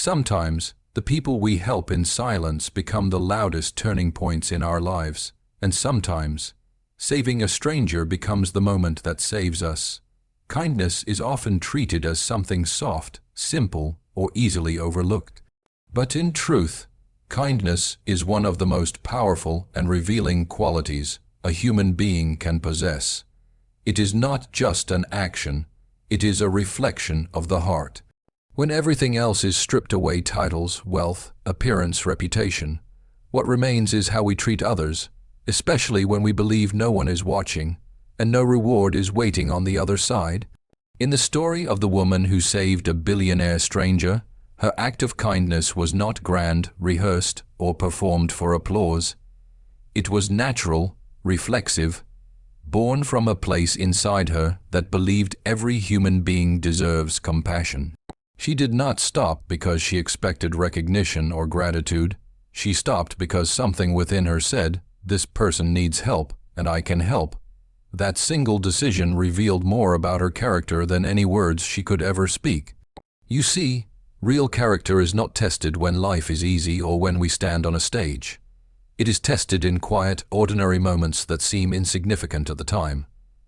Sometimes, the people we help in silence become the loudest turning points in our lives, and sometimes, saving a stranger becomes the moment that saves us. Kindness is often treated as something soft, simple, or easily overlooked. But in truth, kindness is one of the most powerful and revealing qualities a human being can possess. It is not just an action, it is a reflection of the heart. When everything else is stripped away, titles, wealth, appearance, reputation, what remains is how we treat others, especially when we believe no one is watching and no reward is waiting on the other side. In the story of the woman who saved a billionaire stranger, her act of kindness was not grand, rehearsed, or performed for applause. It was natural, reflexive, born from a place inside her that believed every human being deserves compassion. She did not stop because she expected recognition or gratitude. She stopped because something within her said, "This person needs help, and I can help." That single decision revealed more about her character than any words she could ever speak. You see, real character is not tested when life is easy or when we stand on a stage. It is tested in quiet, ordinary moments that seem insignificant at the time.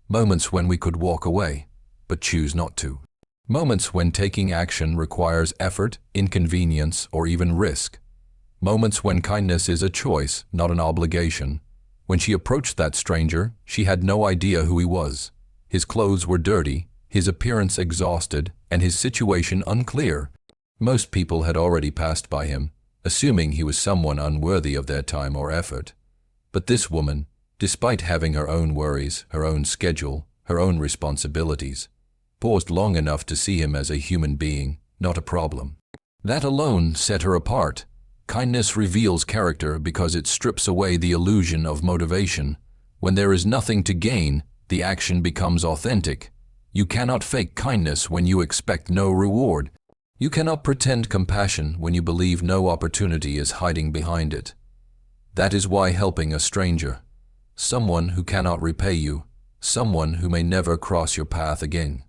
Moments when we could walk away, but choose not to. Moments when taking action requires effort, inconvenience, or even risk. Moments when kindness is a choice, not an obligation. When she approached that stranger, she had no idea who he was. His clothes were dirty, his appearance exhausted, and his situation unclear. Most people had already passed by him, assuming he was someone unworthy of their time or effort. But this woman, despite having her own worries, her own schedule, her own responsibilities, paused long enough to see him as a human being, not a problem. That alone set her apart. Kindness reveals character because it strips away the illusion of motivation. When there is nothing to gain, the action becomes authentic. You cannot fake kindness when you expect no reward. You cannot pretend compassion when you believe no opportunity is hiding behind it. That is why helping a stranger, someone who cannot repay you, someone who may never cross your path again,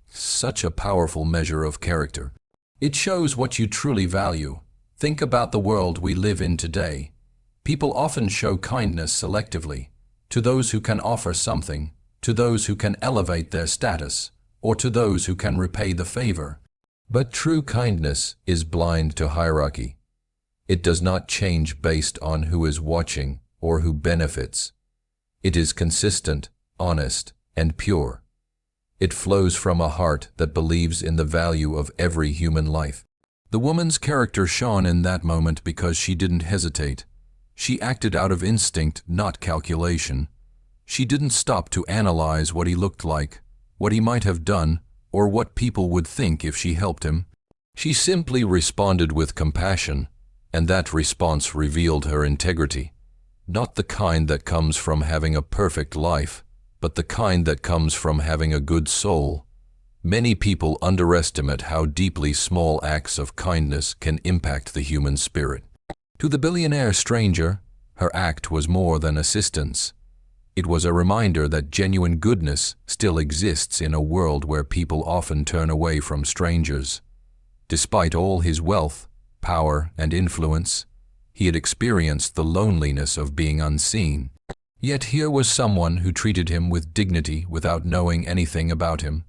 such a powerful measure of character. It shows what you truly value. Think about the world we live in today. People often show kindness selectively, to those who can offer something, to those who can elevate their status, or to those who can repay the favor. But true kindness is blind to hierarchy. It does not change based on who is watching or who benefits. It is consistent, honest, and pure. It flows from a heart that believes in the value of every human life. The woman's character shone in that moment because she didn't hesitate. She acted out of instinct, not calculation. She didn't stop to analyze what he looked like, what he might have done, or what people would think if she helped him. She simply responded with compassion, and that response revealed her integrity. Not the kind that comes from having a perfect life, but the kind that comes from having a good soul. Many people underestimate how deeply small acts of kindness can impact the human spirit. To the billionaire stranger, her act was more than assistance. It was a reminder that genuine goodness still exists in a world where people often turn away from strangers. Despite all his wealth, power, and influence, he had experienced the loneliness of being unseen. Yet here was someone who treated him with dignity without knowing anything about him.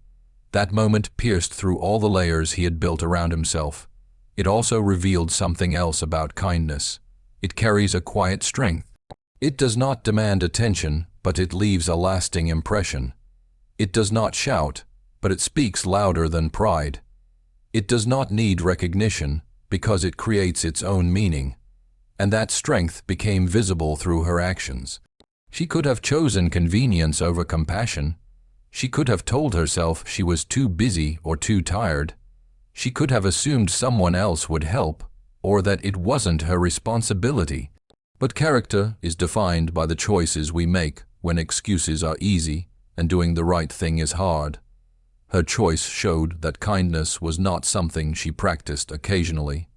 That moment pierced through all the layers he had built around himself. It also revealed something else about kindness. It carries a quiet strength. It does not demand attention, but it leaves a lasting impression. It does not shout, but it speaks louder than pride. It does not need recognition, because it creates its own meaning. And that strength became visible through her actions. She could have chosen convenience over compassion. She could have told herself she was too busy or too tired. She could have assumed someone else would help, or that it wasn't her responsibility. But character is defined by the choices we make when excuses are easy and doing the right thing is hard. Her choice showed that kindness was not something she practiced occasionally.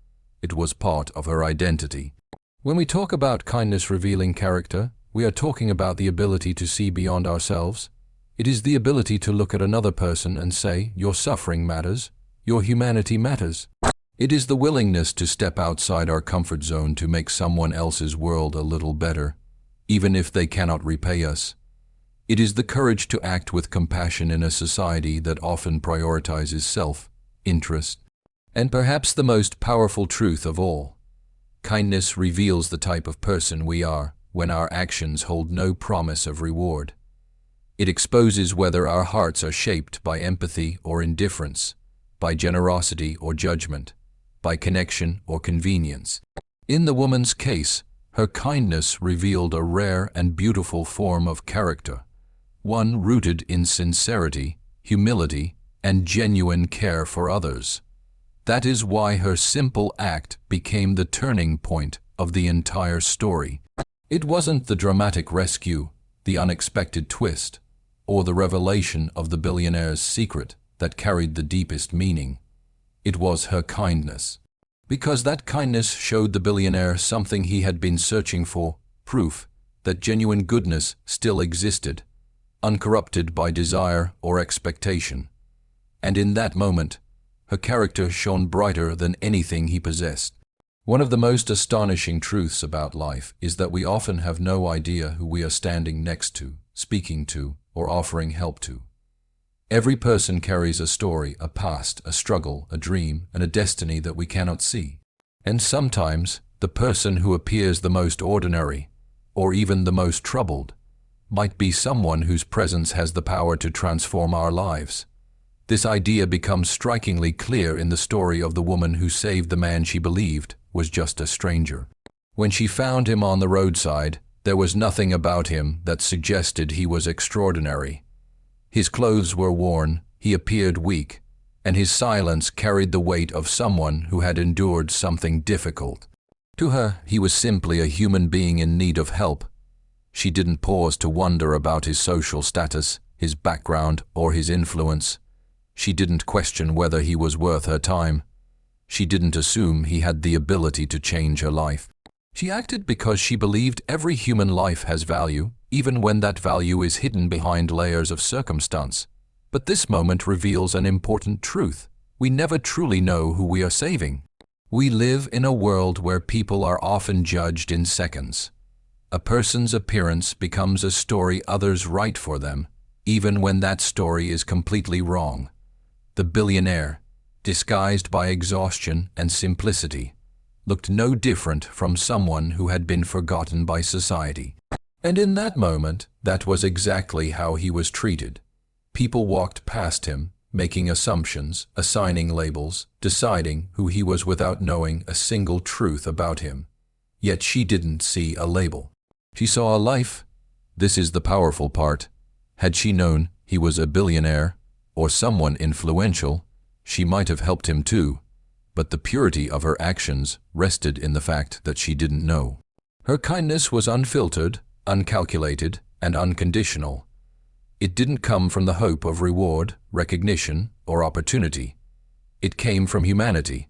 It was part of her identity. When we talk about kindness revealing character, we are talking about the ability to see beyond ourselves. It is the ability to look at another person and say, your suffering matters, your humanity matters. It is the willingness to step outside our comfort zone to make someone else's world a little better, even if they cannot repay us. It is the courage to act with compassion in a society that often prioritizes self-interest. And perhaps the most powerful truth of all, kindness reveals the type of person we are when our actions hold no promise of reward. It exposes whether our hearts are shaped by empathy or indifference, by generosity or judgment, by connection or convenience. In the woman's case, her kindness revealed a rare and beautiful form of character, one rooted in sincerity, humility, and genuine care for others. That is why her simple act became the turning point of the entire story. It wasn't the dramatic rescue, the unexpected twist, or the revelation of the billionaire's secret that carried the deepest meaning. It was her kindness. Because that kindness showed the billionaire something he had been searching for, proof that genuine goodness still existed, uncorrupted by desire or expectation. And in that moment, her character shone brighter than anything he possessed. One of the most astonishing truths about life is that we often have no idea who we are standing next to, speaking to, or offering help to. Every person carries a story, a past, a struggle, a dream, and a destiny that we cannot see. And sometimes, the person who appears the most ordinary, or even the most troubled, might be someone whose presence has the power to transform our lives. This idea becomes strikingly clear in the story of the woman who saved the man she believed was just a stranger. When she found him on the roadside, there was nothing about him that suggested he was extraordinary. His clothes were worn, he appeared weak, and his silence carried the weight of someone who had endured something difficult. To her, he was simply a human being in need of help. She didn't pause to wonder about his social status, his background, or his influence. She didn't question whether he was worth her time. She didn't assume he had the ability to change her life. She acted because she believed every human life has value, even when that value is hidden behind layers of circumstance. But this moment reveals an important truth. We never truly know who we are saving. We live in a world where people are often judged in seconds. A person's appearance becomes a story others write for them, even when that story is completely wrong. The billionaire, disguised by exhaustion and simplicity, looked no different from someone who had been forgotten by society. And in that moment, that was exactly how he was treated. People walked past him, making assumptions, assigning labels, deciding who he was without knowing a single truth about him. Yet she didn't see a label. She saw a life. This is the powerful part. Had she known he was a billionaire, or someone influential, she might have helped him too. But the purity of her actions rested in the fact that she didn't know. Her kindness was unfiltered, uncalculated, and unconditional. It didn't come from the hope of reward, recognition, or opportunity. It came from humanity.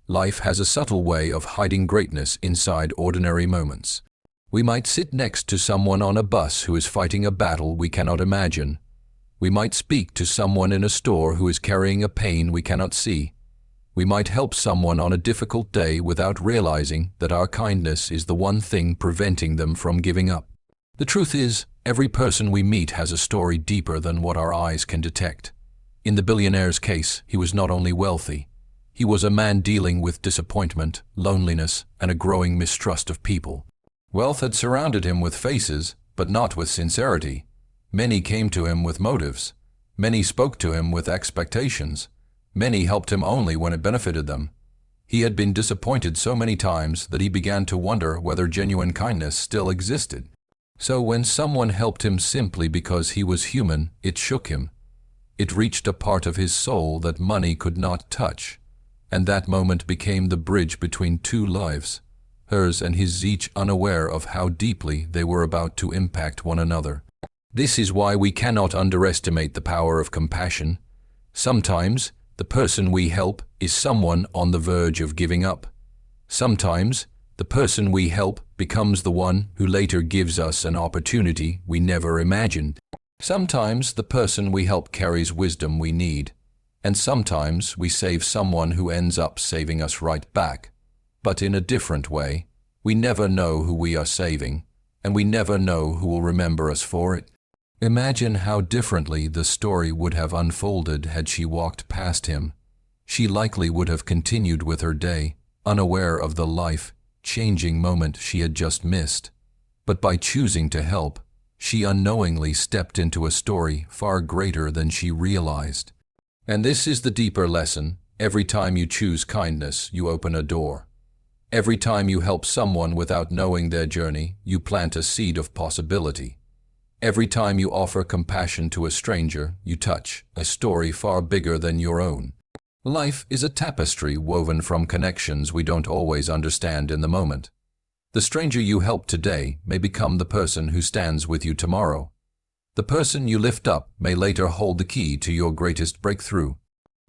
Life has a subtle way of hiding greatness inside ordinary moments. We might sit next to someone on a bus who is fighting a battle we cannot imagine. We might speak to someone in a store who is carrying a pain we cannot see. We might help someone on a difficult day without realizing that our kindness is the one thing preventing them from giving up. The truth is, every person we meet has a story deeper than what our eyes can detect. In the billionaire's case, he was not only wealthy. He was a man dealing with disappointment, loneliness, and a growing mistrust of people. Wealth had surrounded him with faces, but not with sincerity. Many came to him with motives. Many spoke to him with expectations. Many helped him only when it benefited them. He had been disappointed so many times that he began to wonder whether genuine kindness still existed. So when someone helped him simply because he was human, it shook him. It reached a part of his soul that money could not touch. And that moment became the bridge between two lives, hers and his, each unaware of how deeply they were about to impact one another. This is why we cannot underestimate the power of compassion. Sometimes, the person we help is someone on the verge of giving up. Sometimes, the person we help becomes the one who later gives us an opportunity we never imagined. Sometimes, the person we help carries wisdom we need. And sometimes we save someone who ends up saving us right back. But in a different way. We never know who we are saving, and we never know who will remember us for it. Imagine how differently the story would have unfolded had she walked past him. She likely would have continued with her day, unaware of the life-changing moment she had just missed. But by choosing to help, she unknowingly stepped into a story far greater than she realized. And this is the deeper lesson. Every time you choose kindness, you open a door. Every time you help someone without knowing their journey, you plant a seed of possibility. Every time you offer compassion to a stranger, you touch a story far bigger than your own. Life is a tapestry woven from connections we don't always understand in the moment. The stranger you help today may become the person who stands with you tomorrow. The person you lift up may later hold the key to your greatest breakthrough.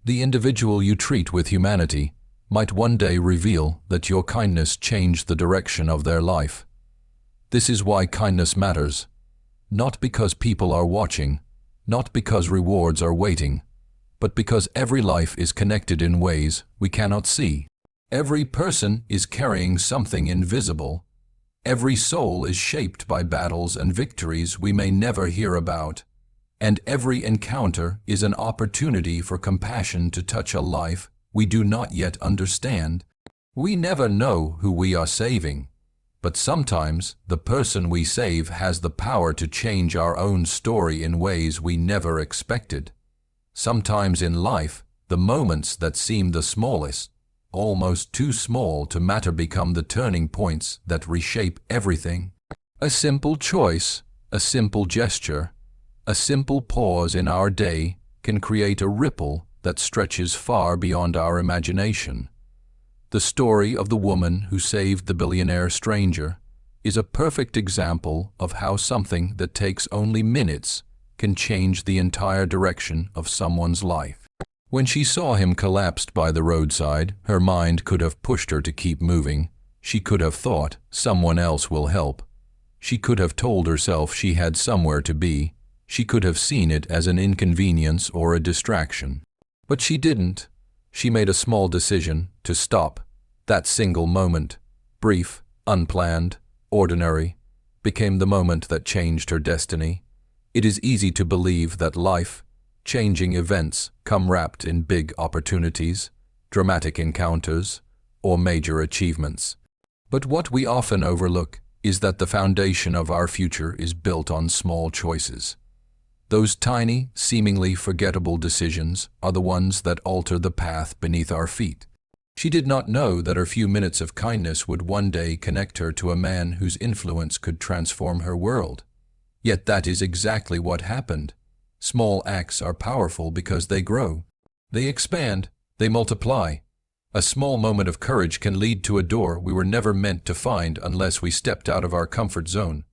The individual you treat with humanity might one day reveal that your kindness changed the direction of their life. This is why kindness matters. Not because people are watching, not because rewards are waiting, but because every life is connected in ways we cannot see. Every person is carrying something invisible. Every soul is shaped by battles and victories we may never hear about. And every encounter is an opportunity for compassion to touch a life we do not yet understand. We never know who we are saving, but sometimes the person we save has the power to change our own story in ways we never expected. Sometimes in life, the moments that seem the smallest, almost too small to matter, become the turning points that reshape everything. A simple choice, a simple gesture, a simple pause in our day can create a ripple that stretches far beyond our imagination. The story of the woman who saved the billionaire stranger is a perfect example of how something that takes only minutes can change the entire direction of someone's life. When she saw him collapsed by the roadside, her mind could have pushed her to keep moving. She could have thought, someone else will help. She could have told herself she had somewhere to be. She could have seen it as an inconvenience or a distraction. But she didn't. She made a small decision to stop. That single moment, brief, unplanned, ordinary, became the moment that changed her destiny. It is easy to believe that life-changing events come wrapped in big opportunities, dramatic encounters, or major achievements. But what we often overlook is that the foundation of our future is built on small choices. Those tiny, seemingly forgettable decisions are the ones that alter the path beneath our feet. She did not know that her few minutes of kindness would one day connect her to a man whose influence could transform her world. Yet that is exactly what happened. Small acts are powerful because they grow. They expand, they multiply. A small moment of courage can lead to a door we were never meant to find unless we stepped out of our comfort zone.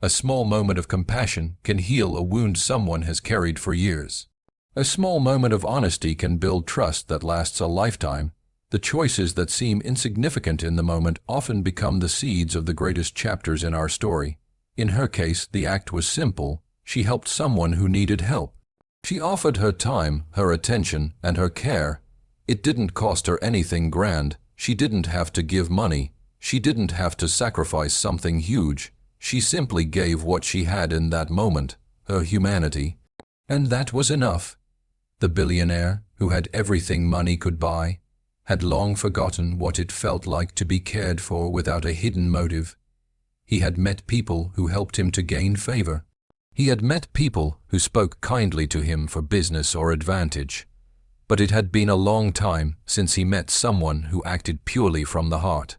A small moment of compassion can heal a wound someone has carried for years. A small moment of honesty can build trust that lasts a lifetime. The choices that seem insignificant in the moment often become the seeds of the greatest chapters in our story. In her case, the act was simple. She helped someone who needed help. She offered her time, her attention, and her care. It didn't cost her anything grand. She didn't have to give money. She didn't have to sacrifice something huge. She simply gave what she had in that moment, her humanity. And that was enough. The billionaire, who had everything money could buy, had long forgotten what it felt like to be cared for without a hidden motive. He had met people who helped him to gain favor. He had met people who spoke kindly to him for business or advantage. But it had been a long time since he met someone who acted purely from the heart.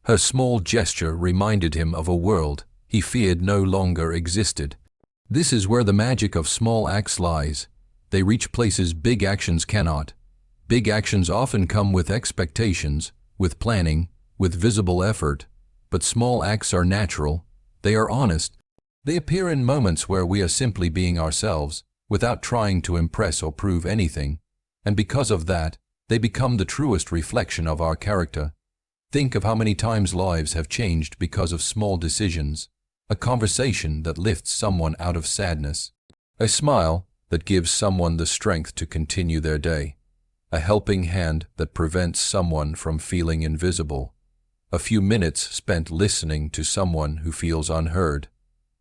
Her small gesture reminded him of a world he feared no longer existed. This is where the magic of small acts lies. They reach places big actions cannot. Big actions often come with expectations, with planning, with visible effort. But small acts are natural. They are honest. They appear in moments where we are simply being ourselves, without trying to impress or prove anything. And because of that, they become the truest reflection of our character. Think of how many times lives have changed because of small decisions. A conversation that lifts someone out of sadness. A smile that gives someone the strength to continue their day, a helping hand that prevents someone from feeling invisible, a few minutes spent listening to someone who feels unheard.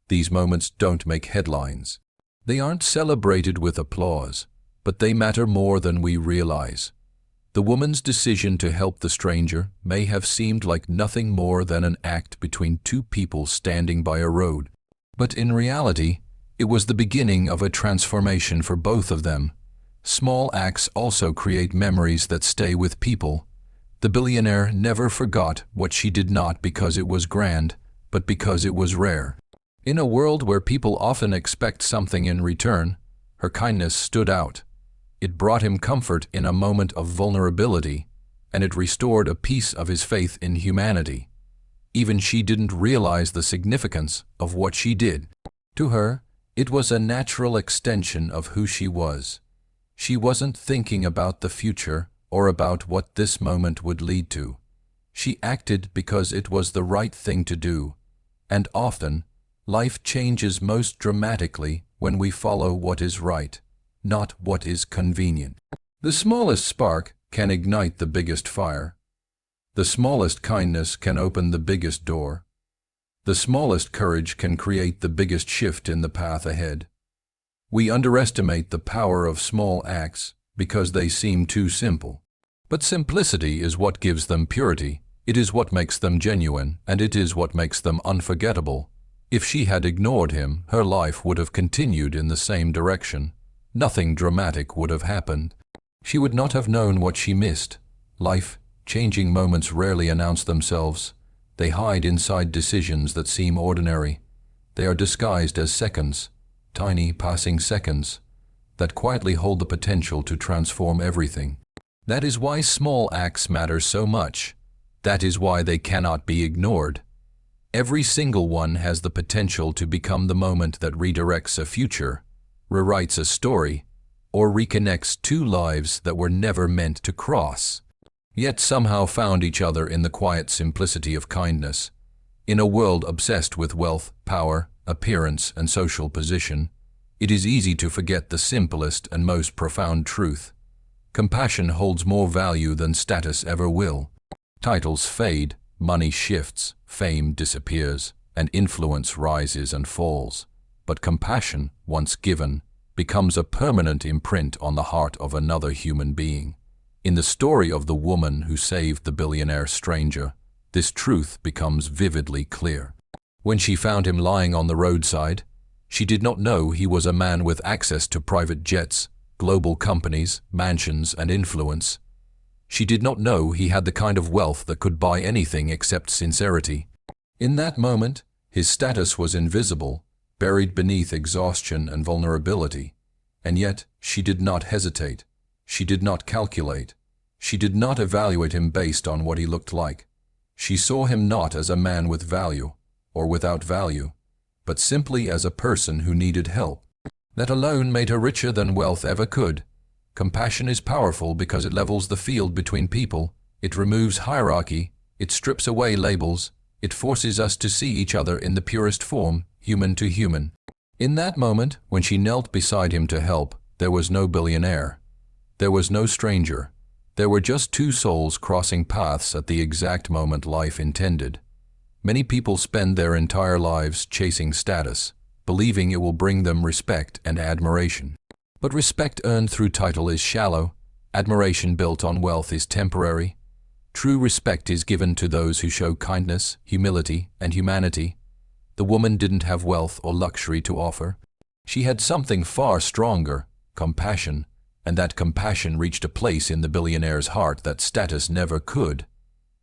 These moments don't make headlines. They aren't celebrated with applause, but they matter more than we realize. The woman's decision to help the stranger may have seemed like nothing more than an act between two people standing by a road, but in reality, it was the beginning of a transformation for both of them. Small acts also create memories that stay with people. The billionaire never forgot what she did not because it was grand, but because it was rare. In a world where people often expect something in return, her kindness stood out. It brought him comfort in a moment of vulnerability, and it restored a piece of his faith in humanity. Even she didn't realize the significance of what she did. To her, it was a natural extension of who she was. She wasn't thinking about the future or about what this moment would lead to. She acted because it was the right thing to do, and often, life changes most dramatically when we follow what is right, not what is convenient. The smallest spark can ignite the biggest fire. The smallest kindness can open the biggest door. The smallest courage can create the biggest shift in the path ahead. We underestimate the power of small acts because they seem too simple. But simplicity is what gives them purity, it is what makes them genuine, and it is what makes them unforgettable. If she had ignored him, her life would have continued in the same direction. Nothing dramatic would have happened. She would not have known what she missed. Life-changing moments rarely announce themselves. They hide inside decisions that seem ordinary. They are disguised as seconds, tiny passing seconds, that quietly hold the potential to transform everything. That is why small acts matter so much. That is why they cannot be ignored. Every single one has the potential to become the moment that redirects a future, rewrites a story, or reconnects two lives that were never meant to cross, yet somehow found each other in the quiet simplicity of kindness. In a world obsessed with wealth, power, appearance, and social position, it is easy to forget the simplest and most profound truth. Compassion holds more value than status ever will. Titles fade, money shifts, fame disappears, and influence rises and falls. But compassion, once given, becomes a permanent imprint on the heart of another human being. In the story of the woman who saved the billionaire stranger, this truth becomes vividly clear. When she found him lying on the roadside, she did not know he was a man with access to private jets, global companies, mansions, and influence. She did not know he had the kind of wealth that could buy anything except sincerity. In that moment, his status was invisible, buried beneath exhaustion and vulnerability. And yet, she did not hesitate. She did not calculate. She did not evaluate him based on what he looked like. She saw him not as a man with value, or without value, but simply as a person who needed help. That alone made her richer than wealth ever could. Compassion is powerful because it levels the field between people, it removes hierarchy, it strips away labels, it forces us to see each other in the purest form, human to human. In that moment, when she knelt beside him to help, there was no billionaire. There was no stranger. There were just two souls crossing paths at the exact moment life intended. Many people spend their entire lives chasing status, believing it will bring them respect and admiration. But respect earned through title is shallow, admiration built on wealth is temporary. True respect is given to those who show kindness, humility, and humanity. The woman didn't have wealth or luxury to offer. She had something far stronger, compassion, and that compassion reached a place in the billionaire's heart that status never could.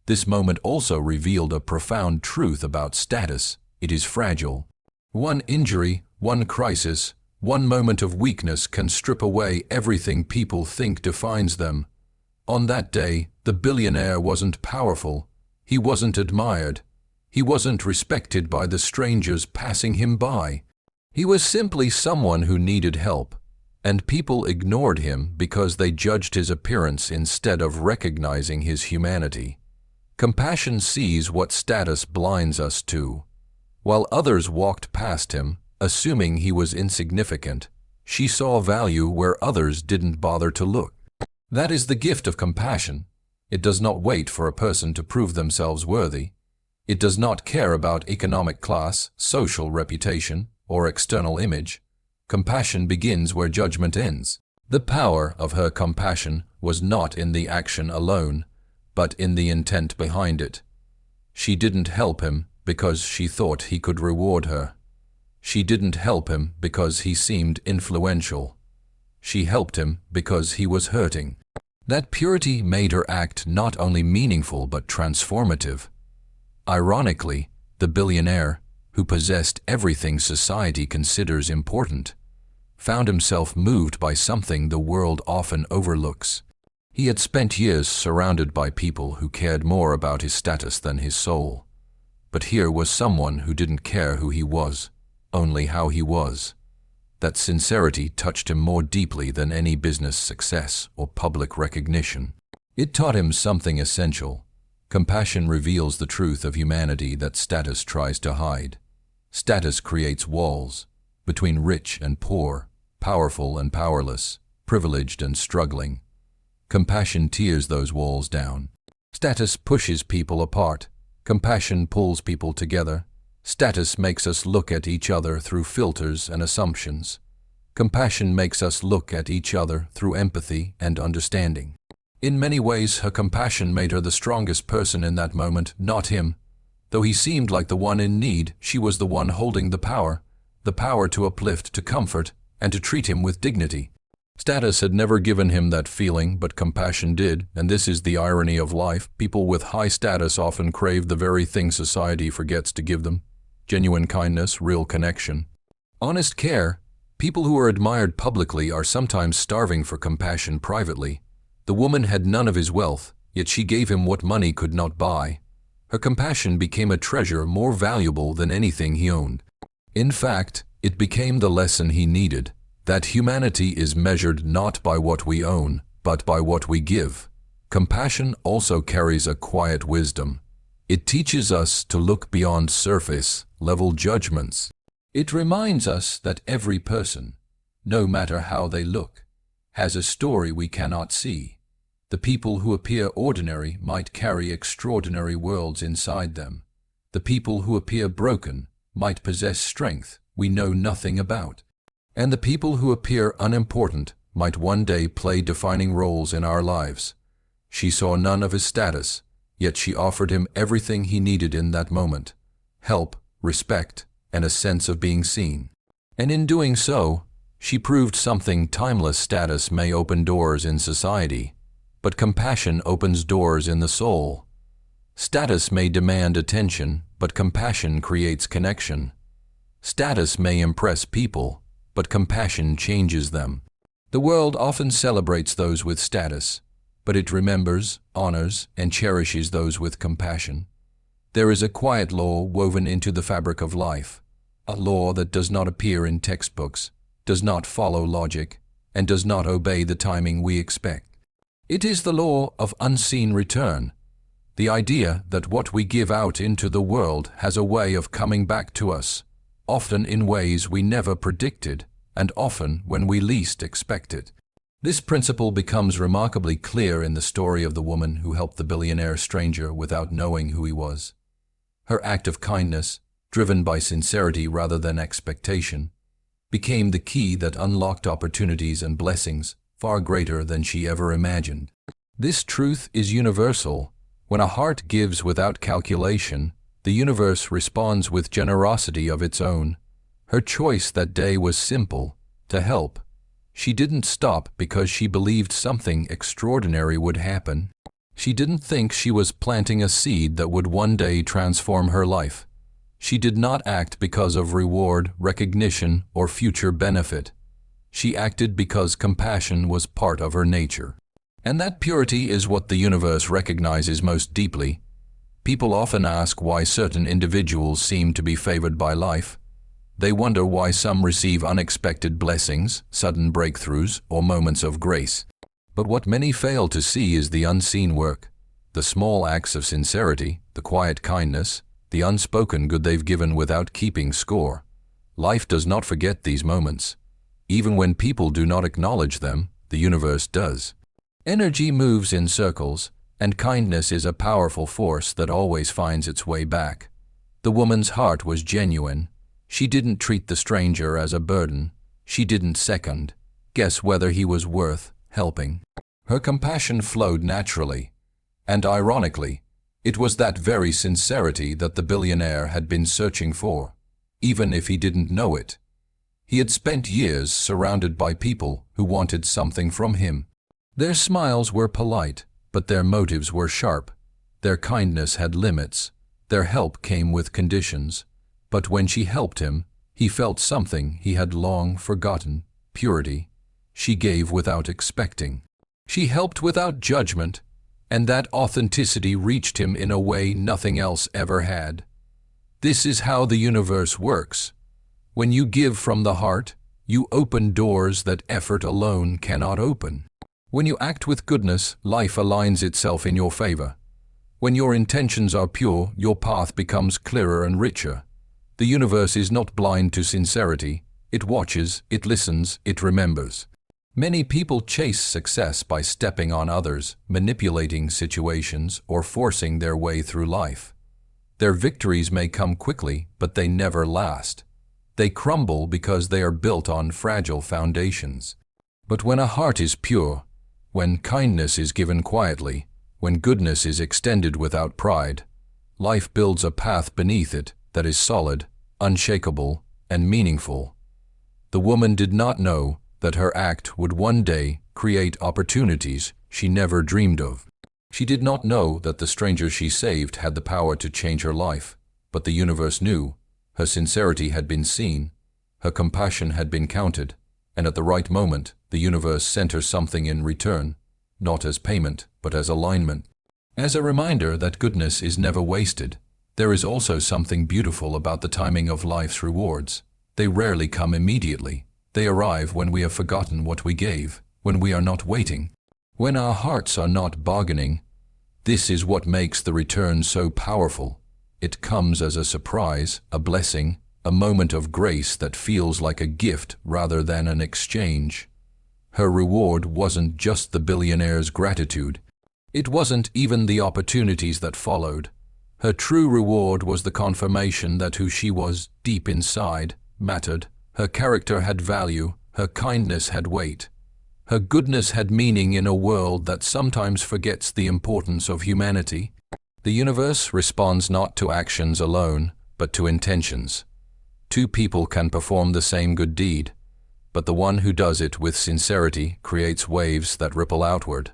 This moment also revealed a profound truth about status. It is fragile. One injury, one crisis, one moment of weakness can strip away everything people think defines them. On that day, the billionaire wasn't powerful. He wasn't admired. He wasn't respected by the strangers passing him by. He was simply someone who needed help, and people ignored him because they judged his appearance instead of recognizing his humanity. Compassion sees what status blinds us to. While others walked past him, assuming he was insignificant, She saw value where others didn't bother to look. That is the gift of compassion. It does not wait for a person to prove themselves worthy. It does not care about economic class, social reputation, or external image. Compassion begins where judgment ends. The power of her compassion was not in the action alone, but in the intent behind it. She didn't help him because she thought he could reward her. She didn't help him because he seemed influential. She helped him because he was hurting. That purity made her act not only meaningful but transformative. Ironically, the billionaire, who possessed everything society considers important, found himself moved by something the world often overlooks. He had spent years surrounded by people who cared more about his status than his soul. But here was someone who didn't care who he was, only how he was. That sincerity touched him more deeply than any business success or public recognition. It taught him something essential. Compassion reveals the truth of humanity that status tries to hide. Status creates walls between rich and poor, powerful and powerless, privileged and struggling. Compassion tears those walls down. Status pushes people apart. Compassion pulls people together. Status makes us look at each other through filters and assumptions. Compassion makes us look at each other through empathy and understanding. In many ways, her compassion made her the strongest person in that moment, not him. Though he seemed like the one in need, she was the one holding the power to uplift, to comfort, and to treat him with dignity. Status had never given him that feeling, but compassion did, and this is the irony of life. People with high status often crave the very thing society forgets to give them: genuine kindness, real connection, honest care. People who are admired publicly are sometimes starving for compassion privately. The woman had none of his wealth, yet she gave him what money could not buy. Her compassion became a treasure more valuable than anything he owned. In fact, it became the lesson he needed, that humanity is measured not by what we own, but by what we give. Compassion also carries a quiet wisdom. It teaches us to look beyond surface-level judgments. It reminds us that every person, no matter how they look, has a story we cannot see. The people who appear ordinary might carry extraordinary worlds inside them. The people who appear broken might possess strength we know nothing about. And the people who appear unimportant might one day play defining roles in our lives. She saw none of his status, yet she offered him everything he needed in that moment: help, respect, and a sense of being seen. And in doing so, she proved something timeless: status may open doors in society, but compassion opens doors in the soul. Status may demand attention, but compassion creates connection. Status may impress people, but compassion changes them. The world often celebrates those with status, but it remembers, honors, and cherishes those with compassion. There is a quiet law woven into the fabric of life, a law that does not appear in textbooks, does not follow logic, and does not obey the timing we expect. It is the law of unseen return, the idea that what we give out into the world has a way of coming back to us, often in ways we never predicted, and often when we least expect it. This principle becomes remarkably clear in the story of the woman who helped the billionaire stranger without knowing who he was. Her act of kindness, driven by sincerity rather than expectation, became the key that unlocked opportunities and blessings far greater than she ever imagined. This truth is universal. When a heart gives without calculation, the universe responds with generosity of its own. Her choice that day was simple: to help. She didn't stop because she believed something extraordinary would happen. She didn't think she was planting a seed that would one day transform her life. She did not act because of reward, recognition, or future benefit. She acted because compassion was part of her nature. And that purity is what the universe recognizes most deeply. People often ask why certain individuals seem to be favored by life. They wonder why some receive unexpected blessings, sudden breakthroughs, or moments of grace. But what many fail to see is the unseen work, the small acts of sincerity, the quiet kindness, the unspoken good they've given without keeping score. Life does not forget these moments. Even when people do not acknowledge them, the universe does. Energy moves in circles, and kindness is a powerful force that always finds its way back. The woman's heart was genuine. She didn't treat the stranger as a burden. She didn't second guess whether he was worth helping. Her compassion flowed naturally. And ironically, it was that very sincerity that the billionaire had been searching for, even if he didn't know it. He had spent years surrounded by people who wanted something from him. Their smiles were polite, but their motives were sharp. Their kindness had limits. Their help came with conditions. But when she helped him, he felt something he had long forgotten: purity. She gave without expecting. She helped without judgment, and that authenticity reached him in a way nothing else ever had. This is how the universe works. When you give from the heart, you open doors that effort alone cannot open. When you act with goodness, life aligns itself in your favor. When your intentions are pure, your path becomes clearer and richer. The universe is not blind to sincerity. It watches, it listens, it remembers. Many people chase success by stepping on others, manipulating situations, or forcing their way through life. Their victories may come quickly, but they never last. They crumble because they are built on fragile foundations. But when a heart is pure, when kindness is given quietly, when goodness is extended without pride, life builds a path beneath it that is solid, unshakable, and meaningful. The woman did not know that her act would one day create opportunities she never dreamed of. She did not know that the stranger she saved had the power to change her life, but the universe knew. Her sincerity had been seen, her compassion had been counted, and at the right moment, the universe sent her something in return, not as payment, but as alignment. As a reminder that goodness is never wasted, there is also something beautiful about the timing of life's rewards. They rarely come immediately. They arrive when we have forgotten what we gave, when we are not waiting, when our hearts are not bargaining. This is what makes the return so powerful. It comes as a surprise, a blessing, a moment of grace that feels like a gift rather than an exchange. Her reward wasn't just the billionaire's gratitude. It wasn't even the opportunities that followed. Her true reward was the confirmation that who she was, deep inside, mattered. Her character had value, her kindness had weight. Her goodness had meaning in a world that sometimes forgets the importance of humanity. The universe responds not to actions alone, but to intentions. Two people can perform the same good deed, but the one who does it with sincerity creates waves that ripple outward.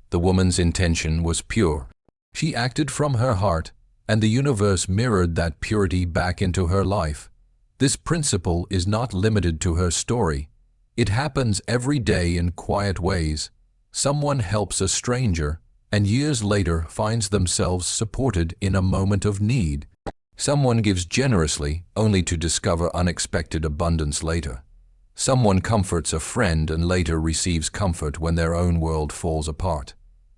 The woman's intention was pure. She acted from her heart, and the universe mirrored that purity back into her life. This principle is not limited to her story. It happens every day in quiet ways. Someone helps a stranger, and years later finds themselves supported in a moment of need. Someone gives generously, only to discover unexpected abundance later. Someone comforts a friend and later receives comfort when their own world falls apart.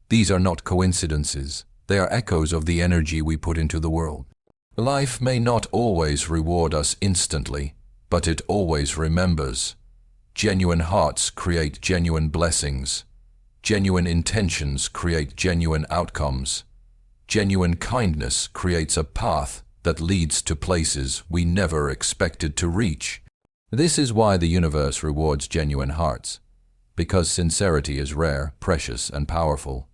These are not coincidences. They are echoes of the energy we put into the world. Life may not always reward us instantly, but it always remembers. Genuine hearts create genuine blessings. Genuine intentions create genuine outcomes. Genuine kindness creates a path that leads to places we never expected to reach. This is why the universe rewards genuine hearts. Because sincerity is rare, precious, and powerful.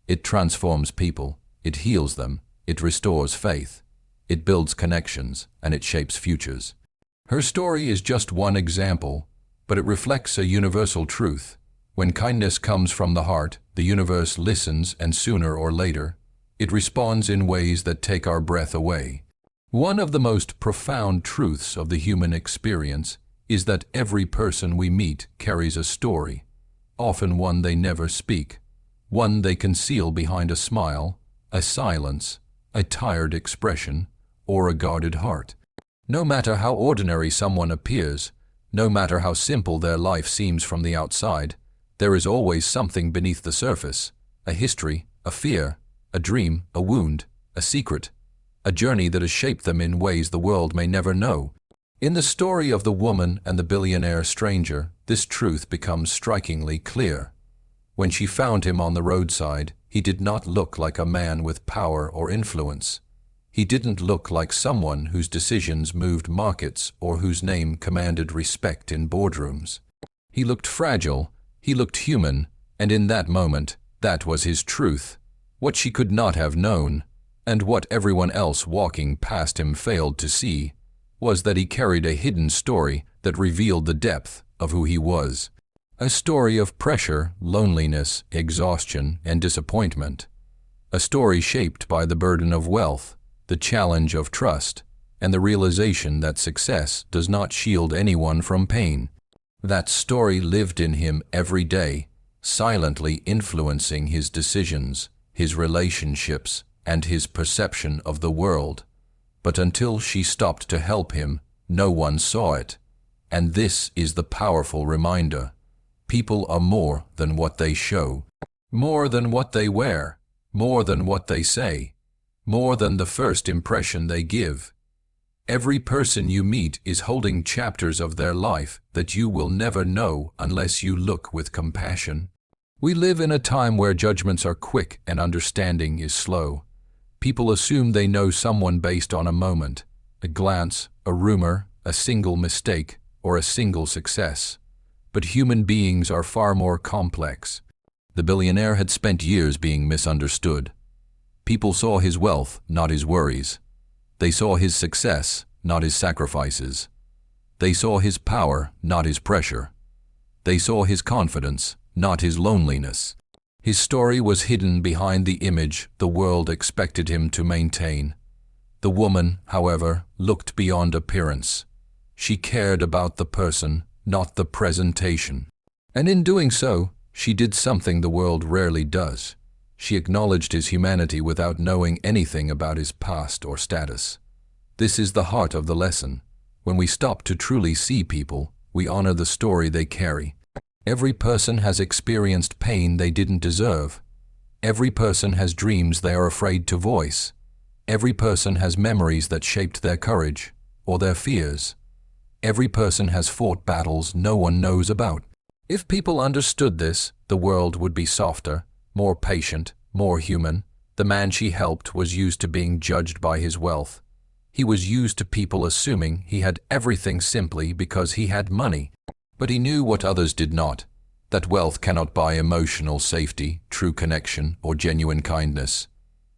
It transforms people, it heals them, it restores faith. It builds connections, and it shapes futures. Her story is just one example, but it reflects a universal truth. When kindness comes from the heart, the universe listens, and sooner or later, it responds in ways that take our breath away. One of the most profound truths of the human experience is that every person we meet carries a story, often one they never speak, one they conceal behind a smile, a silence, a tired expression, or a guarded heart. No matter how ordinary someone appears, no matter how simple their life seems from the outside, there is always something beneath the surface, a history, a fear, a dream, a wound, a secret, a journey that has shaped them in ways the world may never know. In the story of the woman and the billionaire stranger, this truth becomes strikingly clear. When she found him on the roadside, he did not look like a man with power or influence. He didn't look like someone whose decisions moved markets or whose name commanded respect in boardrooms. He looked fragile, he looked human, and in that moment, that was his truth. What she could not have known, and what everyone else walking past him failed to see, was that he carried a hidden story that revealed the depth of who he was. A story of pressure, loneliness, exhaustion, and disappointment. A story shaped by the burden of wealth, the challenge of trust, and the realization that success does not shield anyone from pain. That story lived in him every day, silently influencing his decisions, his relationships, and his perception of the world. But until she stopped to help him, no one saw it. And this is the powerful reminder. People are more than what they show, more than what they wear, more than what they say, more than the first impression they give. Every person you meet is holding chapters of their life that you will never know unless you look with compassion. We live in a time where judgments are quick and understanding is slow. People assume they know someone based on a moment, a glance, a rumor, a single mistake, or a single success. But human beings are far more complex. The billionaire had spent years being misunderstood. People saw his wealth, not his worries. They saw his success, not his sacrifices. They saw his power, not his pressure. They saw his confidence, not his loneliness. His story was hidden behind the image the world expected him to maintain. The woman, however, looked beyond appearance. She cared about the person, not the presentation. And in doing so, she did something the world rarely does. She acknowledged his humanity without knowing anything about his past or status. This is the heart of the lesson. When we stop to truly see people, we honor the story they carry. Every person has experienced pain they didn't deserve. Every person has dreams they are afraid to voice. Every person has memories that shaped their courage or their fears. Every person has fought battles no one knows about. If people understood this, the world would be softer, more patient, more human. The man she helped was used to being judged by his wealth. He was used to people assuming he had everything simply because he had money. But he knew what others did not, that wealth cannot buy emotional safety, true connection, or genuine kindness.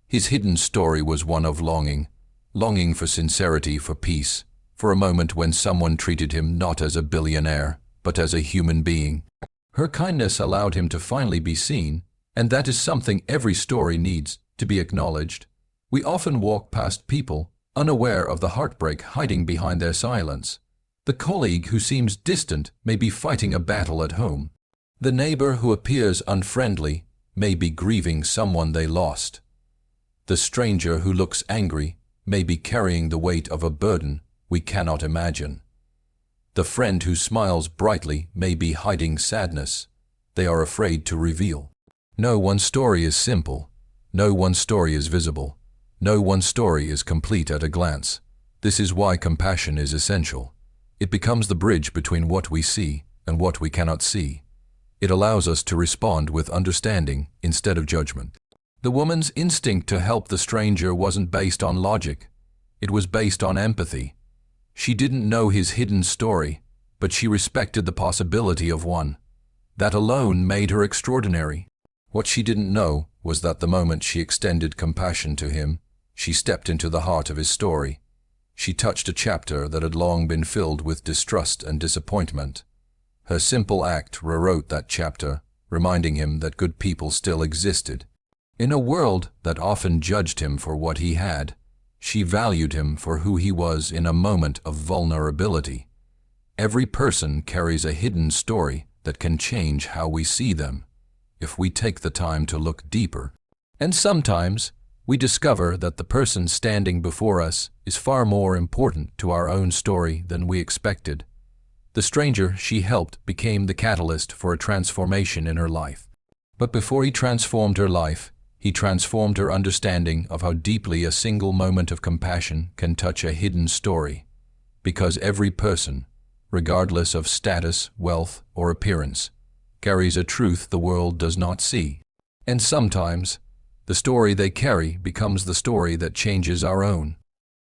His hidden story was one of longing for sincerity, for peace, for a moment when someone treated him not as a billionaire, but as a human being. Her kindness allowed him to finally be seen, and that is something every story needs, to be acknowledged. We often walk past people, unaware of the heartbreak hiding behind their silence. The colleague who seems distant may be fighting a battle at home. The neighbor who appears unfriendly may be grieving someone they lost. The stranger who looks angry may be carrying the weight of a burden we cannot imagine. The friend who smiles brightly may be hiding sadness they are afraid to reveal. No one story is simple. No one story is visible. No one story is complete at a glance. This is why compassion is essential. It becomes the bridge between what we see and what we cannot see. It allows us to respond with understanding instead of judgment. The woman's instinct to help the stranger wasn't based on logic. It was based on empathy. She didn't know his hidden story, but she respected the possibility of one. That alone made her extraordinary. What she didn't know was that the moment she extended compassion to him, she stepped into the heart of his story. She touched a chapter that had long been filled with distrust and disappointment. Her simple act rewrote that chapter, reminding him that good people still existed. In a world that often judged him for what he had, she valued him for who he was in a moment of vulnerability. Every person carries a hidden story that can change how we see them, if we take the time to look deeper. And sometimes, we discover that the person standing before us is far more important to our own story than we expected. The stranger she helped became the catalyst for a transformation in her life. But before he transformed her life, he transformed her understanding of how deeply a single moment of compassion can touch a hidden story. Because every person, regardless of status, wealth, or appearance, carries a truth the world does not see. And sometimes, the story they carry becomes the story that changes our own.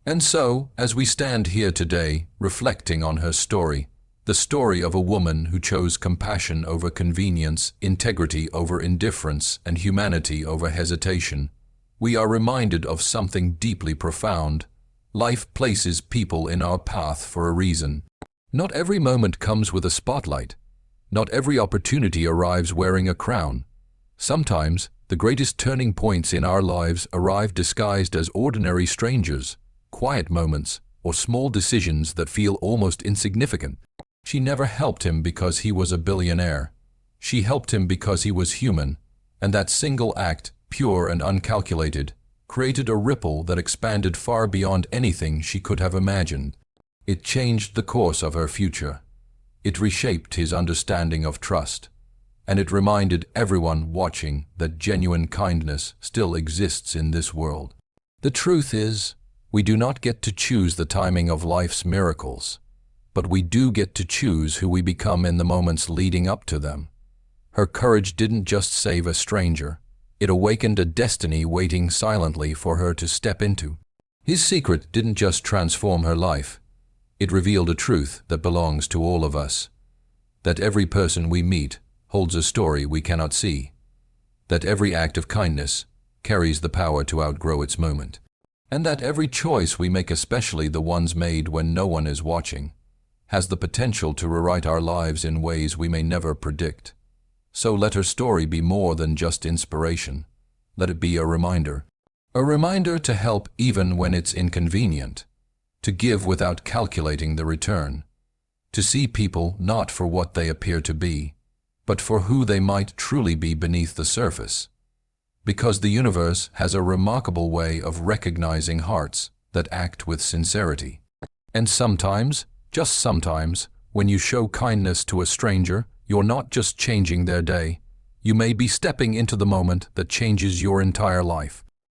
And so, as we stand here today, reflecting on her story, the story of a woman who chose compassion over convenience, integrity over indifference, and humanity over hesitation, we are reminded of something deeply profound. Life places people in our path for a reason. Not every moment comes with a spotlight. Not every opportunity arrives wearing a crown. Sometimes, the greatest turning points in our lives arrive disguised as ordinary strangers, quiet moments, or small decisions that feel almost insignificant. She never helped him because he was a billionaire. She helped him because he was human, and that single act, pure and uncalculated, created a ripple that expanded far beyond anything she could have imagined. It changed the course of her future. It reshaped his understanding of trust, and it reminded everyone watching that genuine kindness still exists in this world. The truth is, we do not get to choose the timing of life's miracles, but we do get to choose who we become in the moments leading up to them. Her courage didn't just save a stranger. It awakened a destiny waiting silently for her to step into. His secret didn't just transform her life. It revealed a truth that belongs to all of us. That every person we meet holds a story we cannot see. That every act of kindness carries the power to outgrow its moment. And that every choice we make, especially the ones made when no one is watching, has the potential to rewrite our lives in ways we may never predict. So let her story be more than just inspiration. Let it be a reminder. A reminder to help even when it's inconvenient. To give without calculating the return. To see people not for what they appear to be, but for who they might truly be beneath the surface. Because the universe has a remarkable way of recognizing hearts that act with sincerity. And sometimes, just sometimes, when you show kindness to a stranger, you're not just changing their day. You may be stepping into the moment that changes your entire life.